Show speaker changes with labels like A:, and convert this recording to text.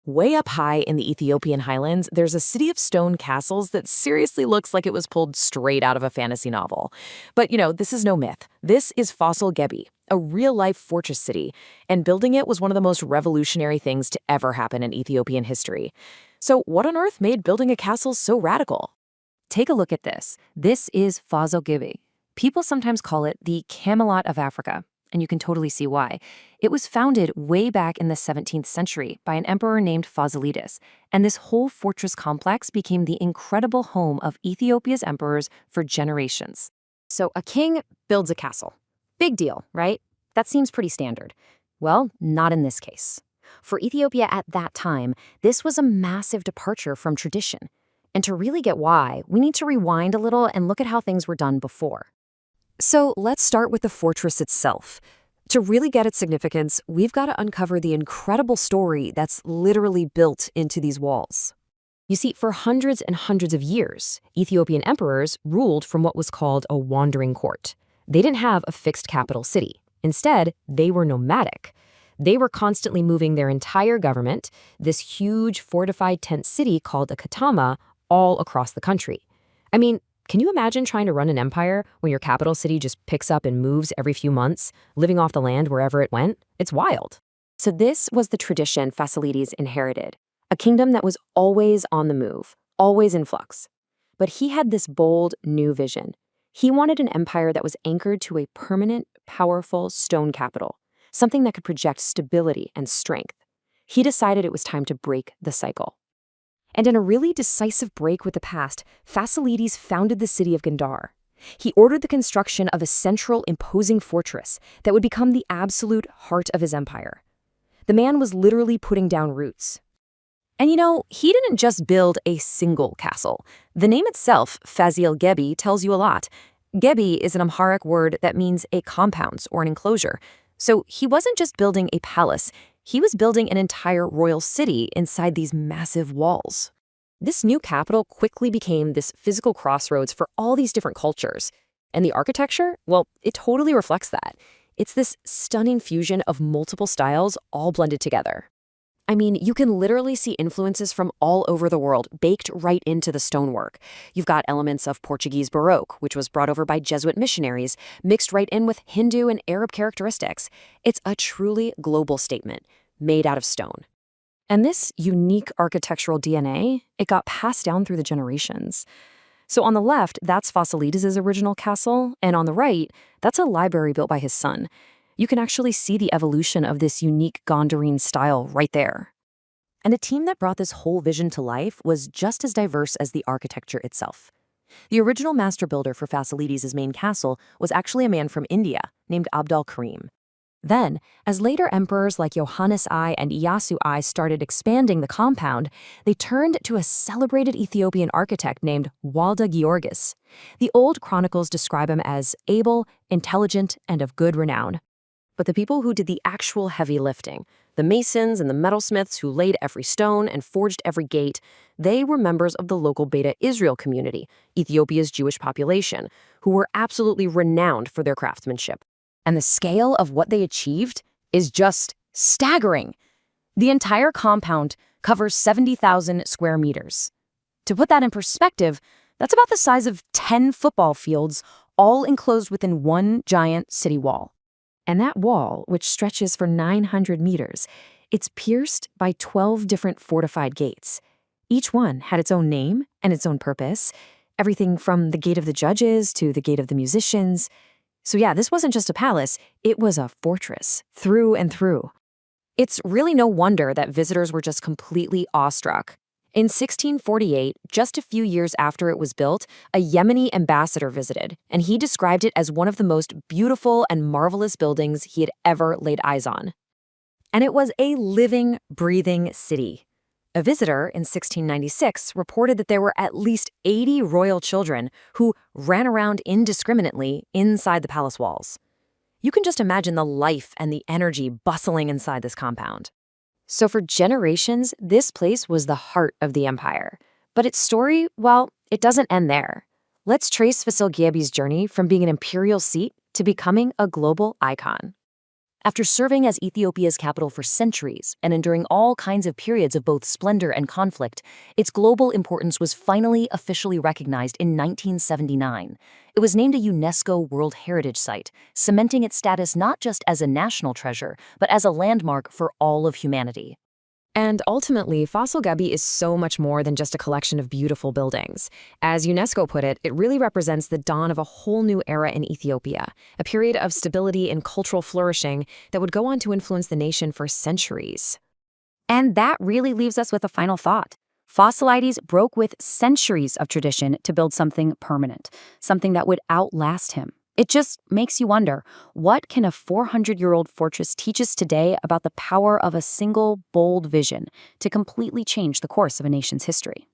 A: Way up high in the Ethiopian highlands, there's a city of stone castles that seriously looks like it was pulled straight out of a fantasy novel. But, this is no myth. This is Fasil Ghebbi, a real-life fortress city, and building it was one of the most revolutionary things to ever happen in Ethiopian history. So what on earth made building a castle so radical?
B: Take a look at this. This is Fasil Ghebbi. People sometimes call it the Camelot of Africa, and you can totally see why. It was founded way back in the 17th century by an emperor named Fasilides, and this whole fortress complex became the incredible home of Ethiopia's emperors for generations.
C: So a king builds a castle. Big deal, right? That seems pretty standard. Well, not in this case. For Ethiopia at that time, this was a massive departure from tradition. And to really get why, we need to rewind a little and look at how things were done before.
B: So let's start with the fortress itself. To really get its significance, we've got to uncover the incredible story that's literally built into these walls.
C: You see, for hundreds and hundreds of years, Ethiopian emperors ruled from what was called a wandering court. They didn't have a fixed capital city. Instead, they were nomadic. They were constantly moving their entire government, this huge fortified tent city called a katama, all across the country. I mean, can you imagine trying to run an empire when your capital city just picks up and moves every few months, living off the land wherever it went? It's wild.
B: So this was the tradition Fasilides inherited, a kingdom that was always on the move, always in flux. But he had this bold, new vision. He wanted an empire that was anchored to a permanent, powerful stone capital, something that could project stability and strength. He decided it was time to break the cycle. And in a really decisive break with the past, Fasilides founded the city of Gondar. He ordered the construction of a central, imposing fortress that would become the absolute heart of his empire. The man was literally putting down roots.
C: And he didn't just build a single castle. The name itself, Fasil Ghebbi, tells you a lot. Ghebbi is an Amharic word that means a compound or an enclosure. So he wasn't just building a palace, he was building an entire royal city inside these massive walls. This new capital quickly became this physical crossroads for all these different cultures. And the architecture, well, it totally reflects that. It's this stunning fusion of multiple styles all blended together. I mean, you can literally see influences from all over the world baked right into the stonework. You've got elements of Portuguese Baroque, which was brought over by Jesuit missionaries, mixed right in with Hindu and Arab characteristics. It's a truly global statement, made out of stone. And this unique architectural DNA, it got passed down through the generations. So on the left, that's Fasilides' original castle, and on the right, that's a library built by his son. You can actually see the evolution of this unique Gondarine style right there. And a team that brought this whole vision to life was just as diverse as the architecture itself. The original master builder for Fasilides' main castle was actually a man from India named Abd al-Karim. Then, as later emperors like Johannes I and Iyasu I started expanding the compound, they turned to a celebrated Ethiopian architect named Walda Giyorgis. The old chronicles describe him as able, intelligent, and of good renown. But the people who did the actual heavy lifting, the masons and the metalsmiths who laid every stone and forged every gate, they were members of the local Beta Israel community, Ethiopia's Jewish population, who were absolutely renowned for their craftsmanship. And the scale of what they achieved is just staggering. The entire compound covers 70,000 square meters. To put that in perspective, that's about the size of 10 football fields, all enclosed within one giant city wall. And that wall, which stretches for 900 meters, it's pierced by 12 different fortified gates. Each one had its own name and its own purpose, everything from the Gate of the Judges to the Gate of the Musicians. So yeah, this wasn't just a palace, it was a fortress, through and through. It's really no wonder that visitors were just completely awestruck. In 1648, just a few years after it was built, a Yemeni ambassador visited, and he described it as one of the most beautiful and marvelous buildings he had ever laid eyes on. And it was a living, breathing city. A visitor in 1696 reported that there were at least 80 royal children who ran around indiscriminately inside the palace walls. You can just imagine the life and the energy bustling inside this compound. So for generations, this place was the heart of the empire. But its story, well, it doesn't end there. Let's trace Fasil Ghebbi's journey from being an imperial seat to becoming a global icon.
A: After serving as Ethiopia's capital for centuries and enduring all kinds of periods of both splendor and conflict, its global importance was finally officially recognized in 1979. It was named a UNESCO World Heritage Site, cementing its status not just as a national treasure, but as a landmark for all of humanity.
B: And ultimately, Fasil Ghebbi is so much more than just a collection of beautiful buildings. As UNESCO put it, it really represents the dawn of a whole new era in Ethiopia, a period of stability and cultural flourishing that would go on to influence the nation for centuries.
C: And that really leaves us with a final thought. Fasilides broke with centuries of tradition to build something permanent, something that would outlast him. It just makes you wonder, what can a 400-year-old fortress teach us today about the power of a single, bold vision to completely change the course of a nation's history?